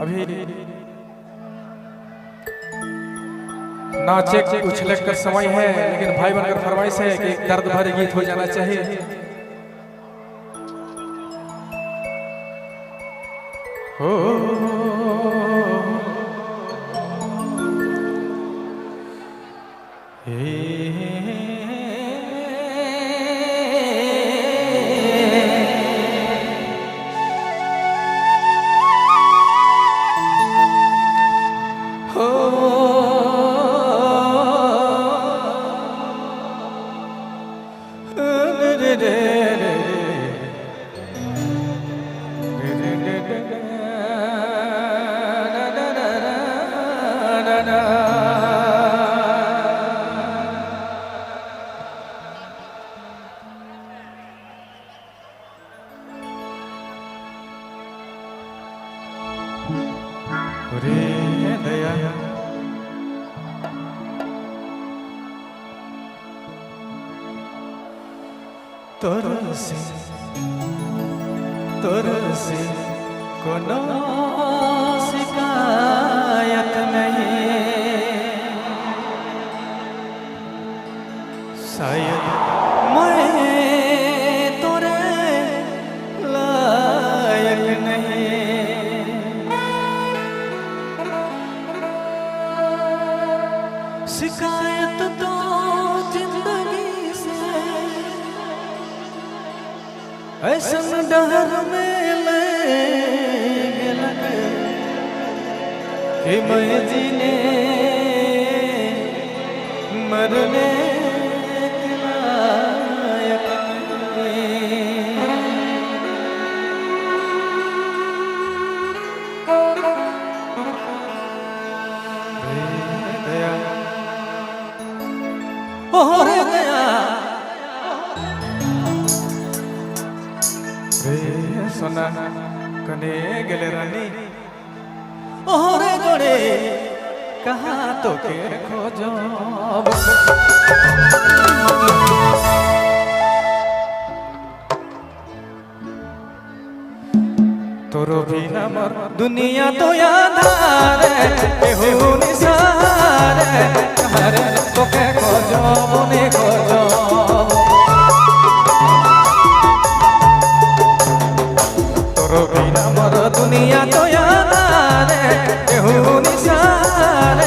अभी नाचे उछले का समय है, लेकिन भाई बनकर फरमाइश है कि एक दर्द भरे गीत हो जाना चाहिए। हो रे दया तोर से कोनो शिकायत नहीं, शायद मैं तोरे लायक नहीं। शिकायत तो जिंदगी से ऐसन डहर में ले गेलक कि मैं जीने मरने के लायक नहीं। दया ओरे दया रे सोना कने गेले रानी ओरे गोरे कहाँ तो के खोजो। तोरो बिना मर दुनिया तो यादार केहू निसार हरे तो के खोजो बोने खोजो। तोरो बिना मर दुनिया तो यादार केहू निसार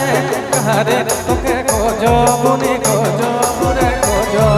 हरे तो के खोजो बोने खोजो बोने खोजो।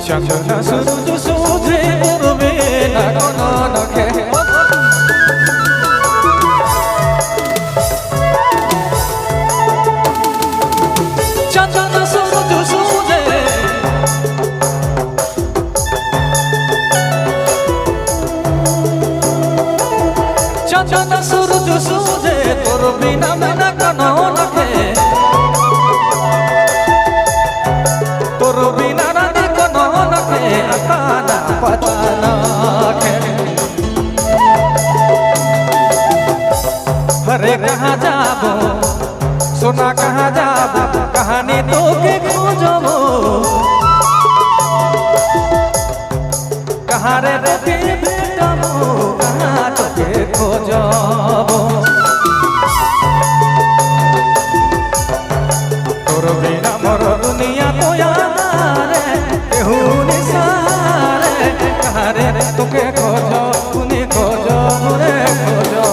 चंद्र सूरज सूझे पूर्वे न कोनो नखे। चंद्र सूरज सूझे चंद्र सूरज सूझे तोर बिना मन कोनो नखे। तोर बिना अताना पताना हरे कहाँ जाबो सोना कहाँ जाबो कहानी तो के खोजबो। कहाँ रे रोके भेटबो कहाँ तो के खोजबो। तोर बिना मोर दुनिया तो यादार केहू निसार कहाँ रे तोके खोजो तूने खोजो मोरे खोजो।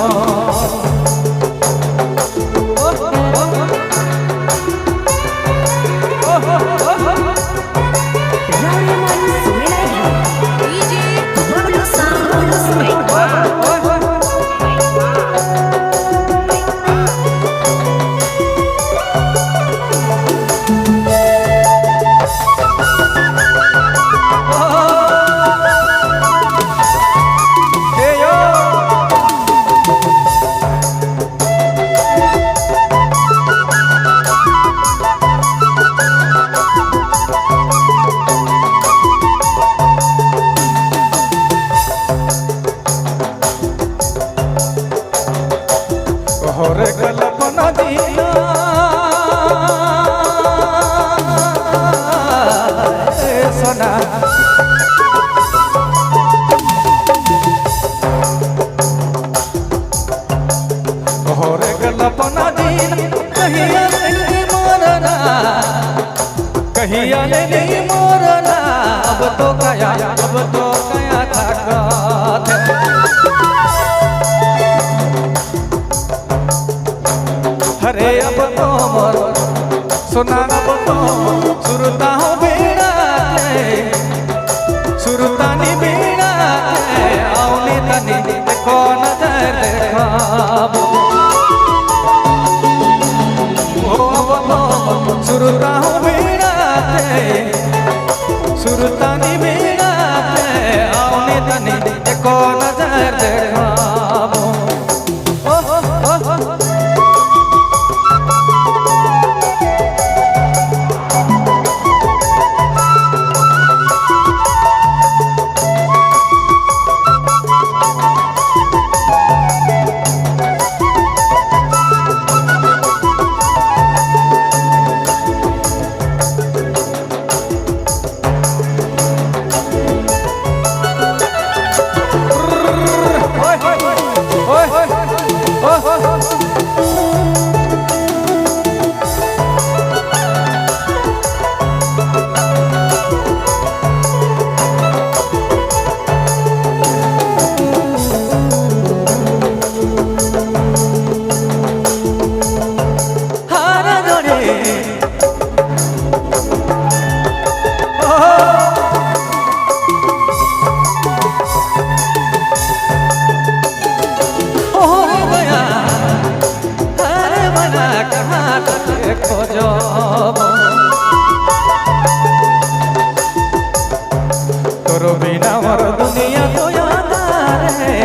दुनिया तो यादारे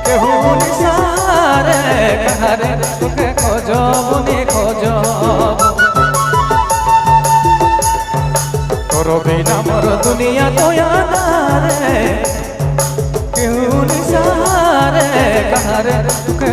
केहू निसारे कहारे तुके खोजो मुनि खोजो तोरो बिना मोर दुनिया तो यादारे केहू निसारे कहारे तुके